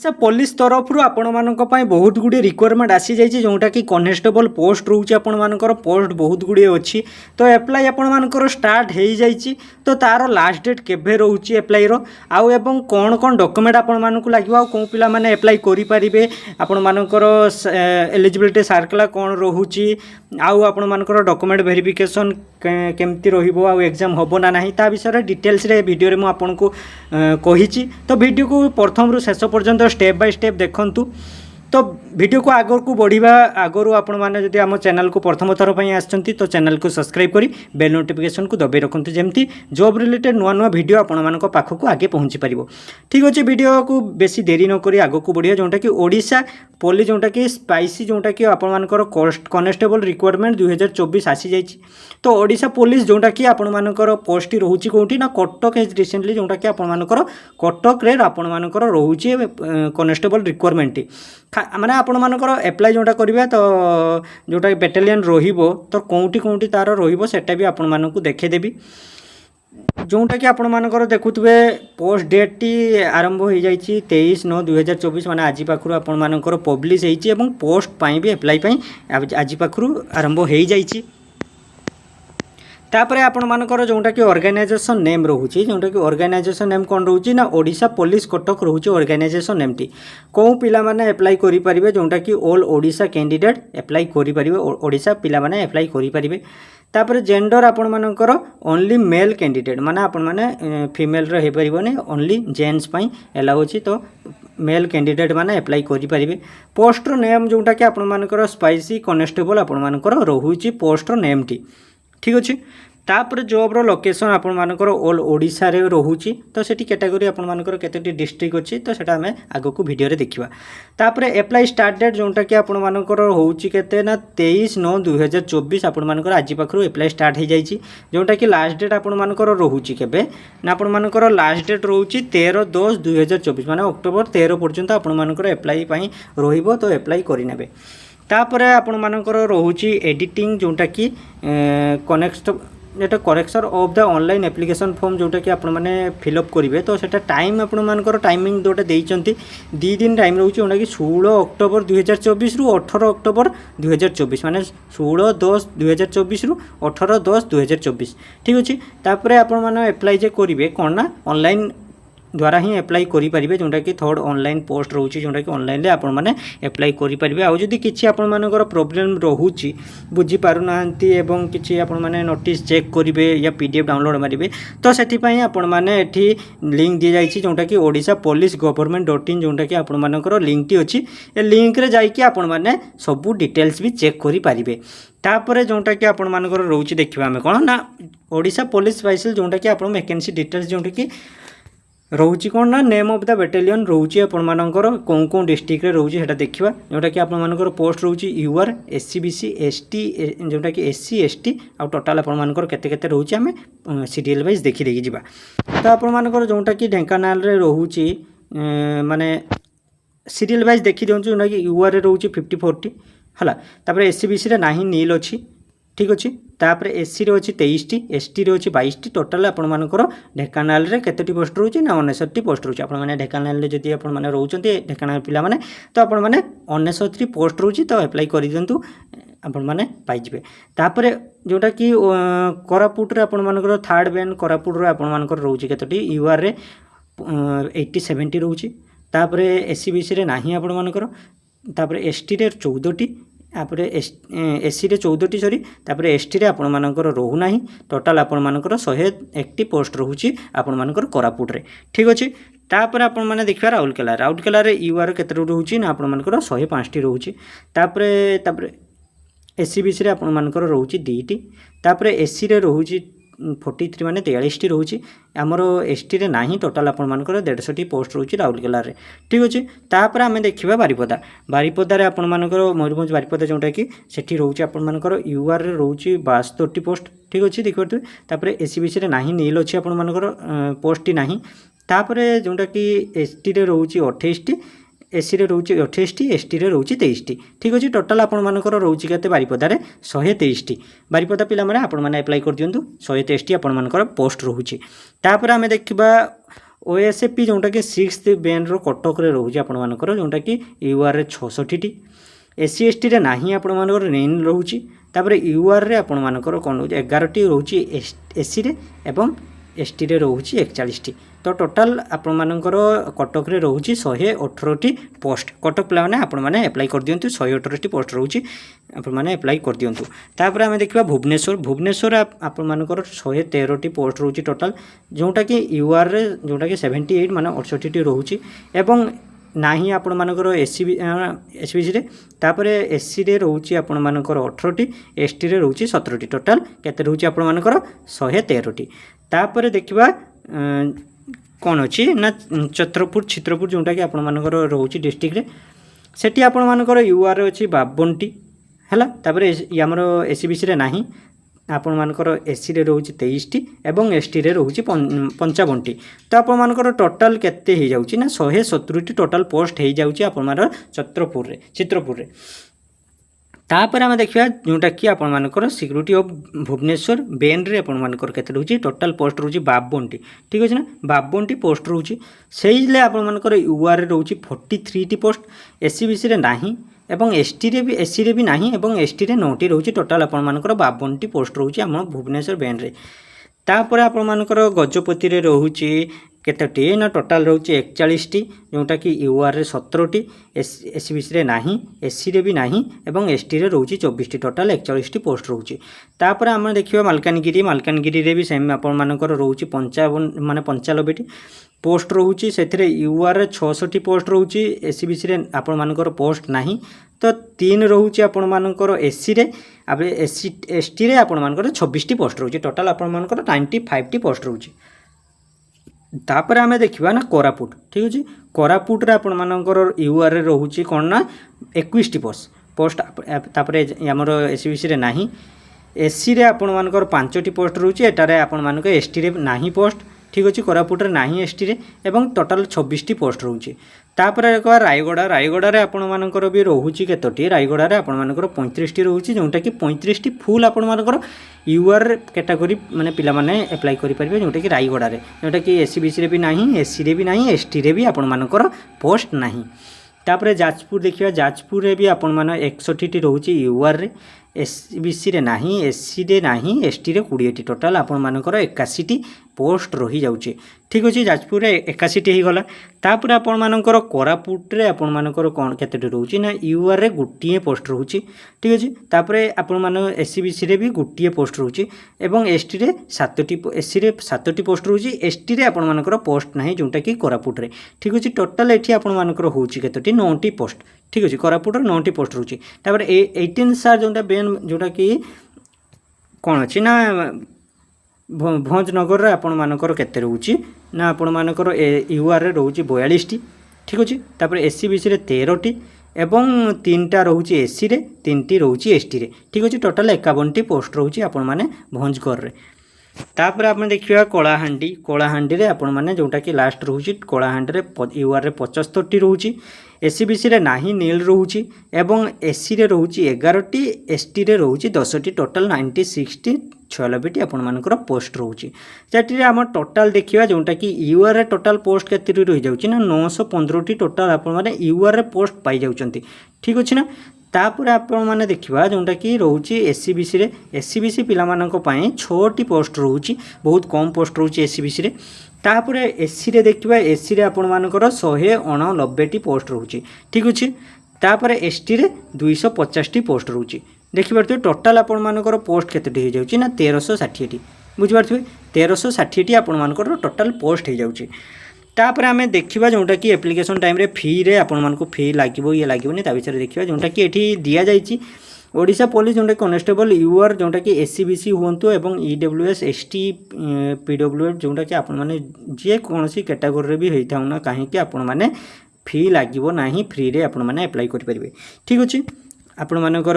से पुलिस तरफ आपण बहुत गुड़े रिक्वायरमेंट आसी जाइए जोटा कि कनेस्टेबल पोस्ट रोचे आपर पोस्ट बहुत गुड़े अच्छी तो एप्लाई आपर स्टार्ट हो जाइए तो तार लास्ट डेट केवे रोचे एप्लाई आउ एवं कौन कौन डॉक्यूमेंट आपण लगे कौ पिला माने एप्लाई करें आपर एलिजिबिलिटी सर्कल कौन रोचे आउ आपर डॉक्यूमेंट वेरिफिकेशन केमती रहा एग्जाम हम ना ना ता विषय डिटेल्स वीडियो में आपको कही तो वीडियो को प्रथम रु शेष पर्यंत स्टेप बाय स्टेप देखंतु तो वीडियो को आगर को बढ़िया आगु आपण मैंने जब आम चैनल को प्रथम थर पर आसछंती तो चैनल को सब्सक्राइब करी बेल नोटिफिकेशन को दबाई रखते जमती जॉब रिलेटेड नुआ नुआ वीडियो आपण पाखक आगे पहुँची पार ठीक अच्छे वीडियो को बेसी देरी नक आग को बढ़िया जोटा कि ओडिशा पुलिस जोटा कि स्पाइसी जोटा कि आपर कनेस्टेबल रिक्वायरमेंट 2024 आसी जाइए तो ओडिशा पुलिस जोटा कि आपर पोस्ट रोचे कौटी ना कटक रिसेंटली जोटा कि आपर कटक आपर रोचे कनेस्टेबल रिक्वायरमेंट माने आपर एप्लाई जोटा करेंगे तो जोटा बेटालियन तो कौटी कौटी तार रोटा भी आपण को देखेदेवी जोटा कि आपर देखुए पोस्ट डेट टी आरंभ हो जाए 23/9/2024 माने आज पाखु आपर पब्लिश होती पोस्ट भी एप्लाई आज पाखु आरंभ हो जाए तापर आपर जोटा कि ऑर्गेनाइजेशन नेम रोचे जोटा कि ऑर्गेनाइजेशन नेम कौन रोचे ना ओडिशा पुलिस कटक रोचे ऑर्गेनाइजेशन नेम टी कौ पिला माने एप्लाई करि परिबे जोटा कि ऑल ओडिशा कैंडिडेट एप्लाई करि परिबे ओडिशा पिला माने एप्लाई करि परिबे तापर जेंडर आपर ओनली मेल कैंडिडेट माने आपण माने फीमेल रे हे परिबोनी ओनली जेंट्स पई एलाउ अछि तो मेल कैंडिडेट माने एप्लाई करि परिबे पोस्टर नेम जोटा कि आपण स्पाइसी कनेस्टेबल आपण रोचे पोस्टर नेम टी ठीक अच्छे तापर जॉब रो लोकेशन आपण मानकर ऑल ओडिशा रे रोहुची तो सेठी कैटेगरी आपण मानकर केतेटी डिस्ट्रिक्ट अछि तो सेटा हमें आगो को वीडियो रे देखिबा तापर एप्लाई स्टार्ट डेट जोंटा कि आपण मानकर होउची केते ना 23/9/2024 आपण मानकर आज पाखरु एप्लाई स्टार्ट हो जाइछि जोंटा कि लास्ट डेट आपण मानकर रोहुची केबे ना आपण मानकर लास्ट डेट रोहुची 13/10/2024 माने अक्टोबर 13 पर्यंत आपण मानकर एप्लाई पई रोहिबो तो एप्लाई करि नेबे तापर आपण मानकर रोहुची एडिटिंग जोटा कि कनेक्ट जेटा correction of the online application form जोटा कि आपण माने फिलअप करेंगे तो सेटा टाइम आपण मानकर टाइमिंग जोटा देइचंती 2 दिन टाइम रोचे जोटा कि 16 अक्टोबर 2024 रु 18 अक्टोबर 2024 माने 16/10/2024 रु 18/10/2024 ठीक अछि तापर आपण माने एप्लाई जे करेंगे कोन ना ऑनलाइन द्वारा ही एप्लाई करें जोटा कि थर्ड ऑनलाइन पोस्ट रोचे जोटा कि ऑनलाइन आपण मैंने एप्लाई करें आउ जदि किसी आपर प्रोब्लेम रोचे बुझीपारना एवं किसी आपण मैंने नोटिस चेक करेंगे या पीडीएफ डाउनलोड मारे तो से आपण मैंने लिंक दी जाइए जोटा कि ओडिशा पुलिस government.in जोटा कि आपर लिंक टी अच्छी ए लिंक रे जाइए आपण मैंने सबू डिटेल्स भी चेक करें तापर जोटा कि आपण मानकर रोचे देखा आम कौन ना ओडिशा पुलिस स्पेशल जोटा कि आप वैकेंसी डिटेल्स जोटा कि रोचे कौन ना नेम ऑफ द बेटालियन रोचे आपर कौन कौन डिस्ट्रिक्ट रे रोचे सेटा देखिबा जोटा कि आपर पोस्ट रोचे यूआर एससीबीसी एसटी जोटा कि एससी एसटी आ टोटाल आपर केते केते रोचे आमे सीरियल वाइज देखि देखि जिबा तो आपर जोटा कि ढेंकानाल रे रोचे माने सीरियल वाइज देखि दियौ जोटा कि यूआर रे रोचे 50-40 हला तापर एससीबीसी रे नाही नील अछि ठीक अच्छे तापर एससी रे अच्छी 23टी एसटी रे अच्छी 22टी टोटाल आपर ढेकानाल रे केतेटी पोस्ट रोचे ना 69टी पोस्ट रोचे आपण माने ढेकानाल रे जदि आपण माने रोचंती ढेकानाल पिला माने तो आपण माने 69टी पोस्ट रोचे तो एप्लाई करि दियंतु आपण माने पाइ जिवे तापर जोटा कि कोरापुट रे आपण मानकर थर्ड बैंड कोरापुट रे आपण मानकर रोचे केतेटी यूआर रे 80-70 रोचे तापर एससीबीसी रे नाही आपण मानकर तापर एसटी रे 14टी तापर एससी रे 14टी सॉरी तापर एसटी रे आपण मानकर रहू नाही टोटाल आपण मानकर 101टी पोस्ट रोचे आपण मानकर कोरापुट रे ठीक अछि तापर आपण माने देखिबा राउरकेला रे यूआर केते रोचे ना आपण मानकर 105टी रोचे तापर एससीबीसी रे आपण मानकर रोचे 2टी तापर एससी रे रोचे 43 माने 43टी रोचे आमर एसटी रे नाही टोटाल आपण मानकर 150टी पोस्ट रोचे राउरकेला रे ठीक अछि तापर आमे देखिबा बारिपदा रे आपण मानकर मयूरभंज बारिपदा जोटा कि सेठी रोचे आपण मानकर यूआर रे रोचे 62टी पोस्ट ठीक अछि देखिबा तापर एससीबीसी रे नाही नील अछि आपण मानकर पोस्ट नाही तापर जोटा कि एसटी रे रोचे 28टी एससी रे रोचे 28टी एसटी रे रोचे 23टी ठीक अच्छे टोटाल आपण मानकर रोचे केते बारिपदारे 123टी बारिपदा पिला माने आपण माने अप्लाई कर दियंतु 123टी आपण मानकर पोस्ट रोचे तापर आमे देखिबा ओएसएपी जोटा कि 6th बैंड कटक रोचे आपर जोटा कि यूआर 66टी एससी एसटी रे नाही आपण मानकर 9 रोचे तापर यूआर रे आपण मानकर कौन रोचे 11टी रोचे एससी रे एवं एसटी रे रोचे 41टी तो टोटाल आपण मानकर कटक रे रोचे 118टी पोस्ट कटक पिला माने आपण माने अप्लाई कर दियंतु 118टी पोस्ट रोचे आपण माने अप्लाई कर दियंतु तापर आमे देखिबा भुवनेश्वर आपण मानकर 113टी पोस्ट रोचे टोटाल जोटा कि यूआर रे जोटा कि 78 माने 68टी रोचे एवं नाही आपण मानकर एसबीसी रे तापर एससी रे रोचे आपण मानकर 18टी एसटी रे रोचे 17टी टोटाल केते रोचे आपण मानकर 113टी तापर देखिबा कौन अच्छी ना चित्रपुर जोटा कि आपण मानकर रोचे डिस्ट्रिक्ट रे सेठी आपण मानकर यूआर अच्छी 52टी हैला तापर हमर एसबीसी रे नाही आपण मानकर एससी रे रोचे 23टी एवं एसटी रे रोचे 55टी तो आपण मानकर टोटाल केते हो जाउची ना 170टी टोटाल पोस्ट हो जाउची आपण मानकर चित्रपुर रे तापर आम देखा जोटा कि आपण मानकर सिक्यूरीटी ऑफ भुवनेश्वर बेन रे आपण मानकर केते रोचे टोटाल पोस्ट रोचे 52टी ठीक अछि ना 52टी पोस्ट रोचे सेइले आपण मानकर यूआर रे रोचे 43टी पोस्ट एससीबीसी रे नाही एवं एसटी रे भी एससी रे भी नाही एवं एसटी रे 9टी रोचे टोटाल आपण मानकर 52टी पोस्ट रोचे हम भुवनेश्वर बेन रे तापर आपण मानकर गजपति रे रोचे केतटी ना टोटाल रोचे 41टी जोटा कि यूआर रे 17टी एसबीसी रे नाही एससी रे भी नाही एवं एसटी रे रोचे 24टी टोटाल 41टी पोस्ट रोचे तापर आम देखिबा मालकानगिरी रे भी सेम आपण मानकर रोचे 55 माने 95टी पोस्ट रोचे से यूआर रे 66टी पोस्ट रोचे एसबीसी रे आपण मानकर पोस्ट नाही तो 3 रोचे आपण मानकर एससी रे अब एसटी रे आपण मानकर 26टी पोस्ट रोचे टोटाल आपण मानकर 95टी पोस्ट रोचे तापर आमे देखिबा ना कोरापुट ठीक अछि कोरापुट रे आपण मानकर यूआर रे रोचे कोन ना 21टी पोस्ट तापर हमर एसबीसी रे नाही एससी रे आपण मानकर 5टी पोस्ट रोचे एटारे आपण मानकर एसटी रे नाही पोस्ट ठीक अच्छे कोरापुट रे नाही एसटी रे एवं टोटाल 26टी पोस्ट रोचे तापर एक रायगड़ा आपण मानकर भी रोचे केतोटी रायगड़ा रे आपण मानकर 35टी रोचे जोटा कि 35टी फुल आपण मानकर यूआर कैटेगरी माने पिला माने अप्लाई करि परिबे जोटा कि रायगड़ा रे जोटा कि एससीबीसी रे भी नाही एससी रे भी नाही एसटी रे भी आपण मानकर पोस्ट नाही तापर जाजपुर देखिबा जाजपुर रे भी आपण माने 61टी रोचे यूआर रे एसबीसी रे नाही एससी रे नाही एसटी रे 20टी टोटाल आपण मानकर 81टी पोस्ट रही जाउचे ठीक अच्छे जाजपुर रे 81टी हो गला तापर आपण मानकर कोरापुट रे आपण मानकर कोन केतेटी रोचे ना यूआर रे गोटिए पोस्ट रोचे ठीक अच्छे तापर आपण माने एससीबीसी रे भी गोटिए पोस्ट रोचे एवं एसटी रे 7टी एससी रे 7टी पोस्ट रोचे एसटी रे आपण मानकर पोस्ट नाही जोटा कि कोरापुट रे ठीक अच्छे टोटाल एठी आपण मानकर होची केतेटी 9टी पोस्ट ठीक अच्छे कोरापुट रे 9टी पोस्ट रोचे तापर 18 सार जोटा बेन जोटा कि कौन अच्छी ना भंजनगर आपण मानकर केते रोचे ना आपण मानकर यूआर रे रोचे 42टी ठीक अच्छे तापर एससीबीसी रे 13टी एवं 3टा रोचे एससी रे 3टी रोचे एसटी रे ठीक अच्छे टोटाल 51टी पोस्ट रोचे आपण माने भंजगर रे तापर आपण देखिबा कोलाहांडी रे आपण माने जोटा कि लास्ट रोचे कोलाहांडी रे यूआर रे 75टी रोचे एससीबीसी रे नाही नील रोचे एवं एससी रे रोचे 11टी एसटी रे रोचे 10टी टोटाल 96टी 96टी आपण मानकर पोस्ट रोचे जेटी आम टोटाल देखिबा जोटा कि यूआर रे टोटाल पोस्ट केते रही जाउची ना 915टी टोटाल आपण माने यूआर रे पोस्ट पाई जाउचंती ठीक अछि ना तापर आपण माने देखिबा जोटा कि रोचे एससीबीसी पिला मानक पई 6टी पोस्ट रोचे बहुत कम पोस्ट रोचे एससीबीसी रे तापर एससी रे देखिबा एससी रे आपण मानकर 189टी पोस्ट रोचे ठीक अछि तापर एसटी रे 250टी पोस्ट रोचे देखि पारथि टोटाल आपण मानकर पोस्ट केतेटी हो जाउची ना 1360टी बुझि पारथि 1360टी आपण मानकर टोटाल पोस्ट हो जाउची तापर आमे देखिबा जोटा कि एप्लिकेशन टाइम रे फी रे आपण मानको फी लागिबो ये लागिबोनी ता विषय देखिबा जोटा कि एठी दिया जायची ओडिशा पुलिस जोटा कॉन्स्टेबल यूआर जोटा कि एससीबीसी हुंतु एवं ईडब्ल्यूएस एसटी पीडब्ल्यूएफ जोटा कि आपण माने जे कोनसी कैटेगरी रे भी होइथाउ ना काहे कि आपण माने फी लागिबो नाही फ्री रे आपण माने अप्लाई करि परिबे ठीक अछि आपण मानकर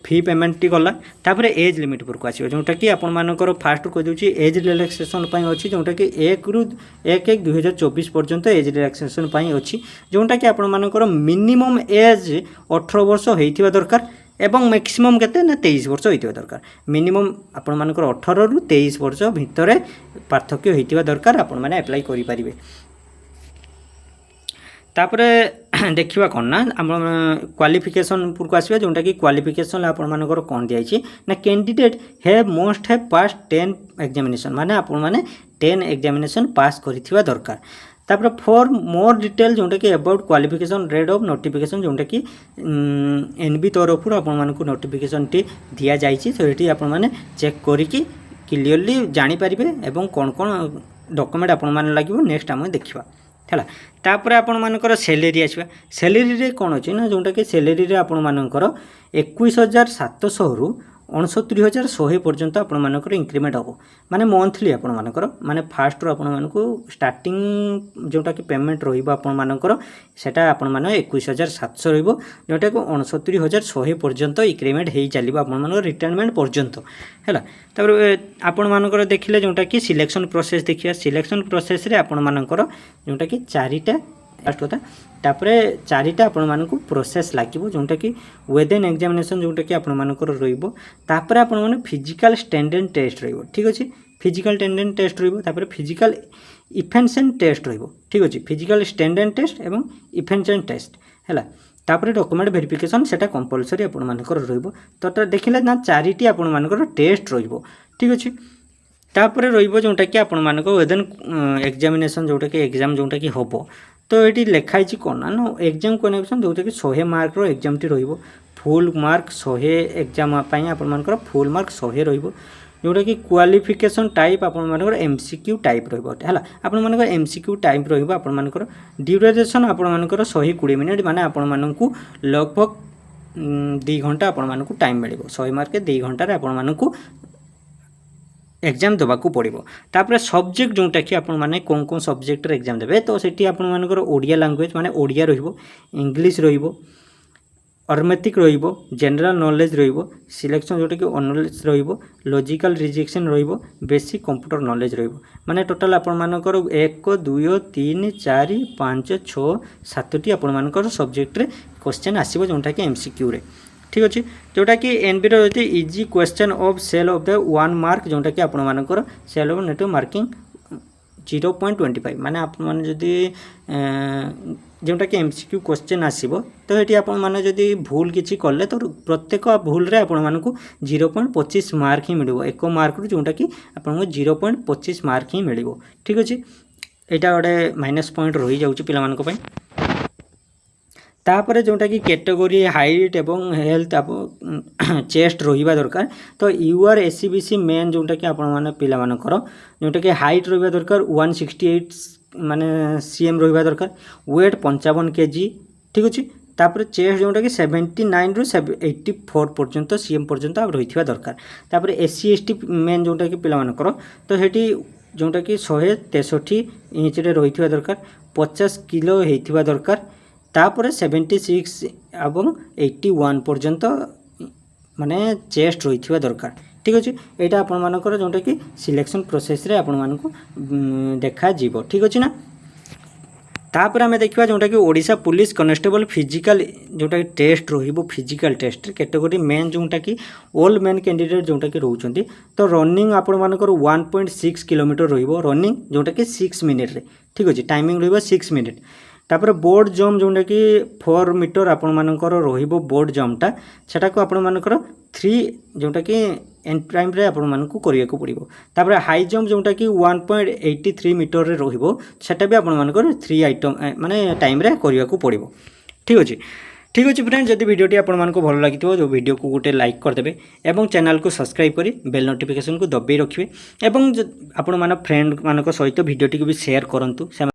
फी पेमेंट टी गला तापर एज लिमिट पर को आसीबो जोटा कि आपण मानकर फास्ट को देउची एज रिलैक्सेशन पई अछि जोटा कि 1/1/2024 पर्यंत एज रिलैक्सेशन पई अछि जोटा कि आपण मानकर मिनिमम एज 18 वर्ष होइथिबा दरकार एवं मैक्सिमम केते ना 23 वर्ष होइथिबा दरकार मिनिमम आपण मानकर 18 रु 23 वर्ष भितरे पार्थक्य होइथिबा दरकार आपण माने अप्लाई करि परिबे तापरे देखा कौन ना आम क्वालिफिकेशन उपरको आसवा जोटा कि क्वालिफिकेशन आपर कौन दिखाई ना candidate have must have pass 10 examination माने आपण माने 10 एग्जामिनेशन पास करिथिबा दरकार। तापर फॉर मोर डिटेल जोटा कि about qualification rate of notification जोटा कि एनबी तरफ आपण मानकु नोटिफिकेशन टी दिया जाइछि तो एटी आपण माने चेक करिकि क्लियरली जानि परिबे एवं कोन कोन डॉक्यूमेंट आपण माने लागिवो नेक्स्ट हम देखिबा है। तापर आपण मानकर सैलरी आसवा सैलरी रे कौन अच्छे ना जोटा कि सैलरी रे आपण मानकर 21,700 रु 69,100 पर्यंत आपण मानकर इंक्रीमेंट हम माने मंथली आपण मानकर माने फास्ट आपण मानकु स्टार्टिंग जोटा कि पेमेंट रहिबो आपण मानकर सेटा आपण माने 21,700 रहिबो जोटा कि 69,100 पर्यंत इंक्रीमेंट हेई चलिबो आपण मानकर रिटायरमेंट पर्यंत है। तापर आपण मानकर देखिले जोटा कि सिलेक्शन प्रोसेस देखिया सिलेक्शन प्रोसेस रे आपण मानकर जोटा कि चारिटा लास्ट कथा तापरे चारिटा आपण मानकु प्रोसेस लागिबो जोटा कि वेदन एग्जामिनेशन जोटा कि आपण मानकर रहिबो तापरे आपण माने फिजिकल स्टैंडर्ड टेस्ट रहिबो ठीक अछि फिजिकल स्टैंडर्ड टेस्ट रहिबो तापरे फिजिकल इफेंशन टेस्ट रहिबो ठीक अछि फिजिकल स्टैंडर्ड टेस्ट एवं इफेंशन टेस्ट हैला। तापरे डॉक्यूमेंट वेरिफिकेशन सेटा कंपलसरी आपण मानकर रहिबो तो देखिले ना चारिटी आपण मानकर टेस्ट रहिबो ठीक अछि। तापरे रहिबो जोटा कि आपण मानकर वेदन एग्जामिनेशन जोटा कि एग्जाम जोटा कि होबो तो ये लिखाई कौन ना एग्जाम कनेक्शन जोटा कि 100 मार्क रो एग्जाम टी रहिबो फुल मार्क 100 एग्जाम पई आपण मानकर फुल मार्क 100 रहिबो जोटा कि क्वालिफिकेशन टाइप आपण मानकर एमसीक्यू टाइप रहिबो हैला आपण मानकर एमसीक्यू टाइप रहिबो आपण मानकर ड्यूरेशन आपण मानकर 120 मिनिट माने आपण मानकू लगभग 2 घंटा आपण मानकू टाइम मिलिबो 100 मार्क के 2 घंटा रे आपण मानकू एग्जाम देवाकू पड़ो। तापर सब्जेक्ट जोटा कि आपण माने कौन कौन सब्जेक्ट एग्जाम देबे तो सेठी आपण मानकर ओडिया लैंग्वेज माने ओडिया रहिबो इंग्लिश रहिबो अर्थमेटिक रहिबो जनरल नॉलेज रहिबो सिलेक्शन जोटा कि नॉलेज रहिबो लॉजिकल रिजेक्शन रहिबो बेसिक कंप्यूटर नॉलेज रहिबो माने टोटल आपण मानकर 1 2 3 4 5 6 7टी आपण मानकर सब्जेक्ट रे क्वेश्चन आसीबो जोटा कि एमसीक्यू रे ठीक अच्छे जोटा कि एनबी रे easy question of sale of the 1 mark जोटा कि आपण मानकर सेल ऑफ नेट मार्किंग 0.25 माने आपण माने जदी जोटा कि एमसीक्यू क्वेश्चन आसीबो तो एटी आपण माने जदी भूल किछि करले तो प्रत्येक भूल रे आपण मानकू 0.25 मार्क ही मिलिबो एक मार्क रु जोटा कि आपण 0.25 मार्क ही मिलिबो ठीक अच्छे एटा गोटे माइनस पॉइंट रही जाउछि पिला मानको पई। तापर जोटा कि कैटेगरी हाइट एवं हेल्थ आप चेस्ट रहिबा दरकार तो यूआर एससीबीसी मेन जोटा कि आपण माने पिला मानकर जोटा कि हाइट रहिबा दरकार 168 माने सीएम रहिबा दरकार वेट 55 केजी ठीक अछि। तापर चेस्ट जोटा कि 79 रु 84 पर्यंत सीएम पर्यंत रहिथिबा दरकार। तापर एससी एसटी मेन जोटा कि पिला मानकर तो हेटी जोटा कि 163 इंच रे रहिथिबा दरकार 50 किलो हेथिबा दरकार तापर 76 एवं 81 पर्यंत माने चेस्ट रही दरकार ठीक अच्छे यहाँ आपण मानकर जोटा कि सिलेक्शन प्रोसेस रे आपण मानकू देखा जीवो ठीक अच्छे ना। तापर आम देखा जोटा कि ओडिशा पुलिस कनेस्टेबल फिजिकल जोटा कि टेस्ट रहिबो फिजिकल टेस्ट कैटेगरी मेन जोटा कि ऑल मेन कैंडिडेट जोटा कि रहउचंती तो रनिंग आपण मानकर 1.6 किलोमीटर रहिबो रनिंग जोटा कि 6 मिनिट रे ठीक अच्छे टाइमिंग रहिबो 6 मिनिट। तापर बोर्ड जम्प जोटा कि 4 मीटर आपण मानकर रहिबो बोर्ड जम्पटा सेटा को आपण मानकर 3 जोटा कि एंड टाइम रे आपण मानकू करिया को पड़िबो। तापर हाई जम्प जोटा कि 1.83 मीटर रे रहिबो सेटा भी आपण मानकर 3 आइटम माने टाइम रे करिया को पड़िबो ठीक अछि। ठीक अच्छे फ्रेंड्स जदि वीडियोटी आपको भल लगी जो वीडियो को गोटे लाइक करदे एवं चैनल को सब्सक्राइब करी बेल नोटिफिकेशन को दबाई रखिए एवं आपण मान फ्रेंड मान सहित वीडियोटी को भी शेयर करूँ।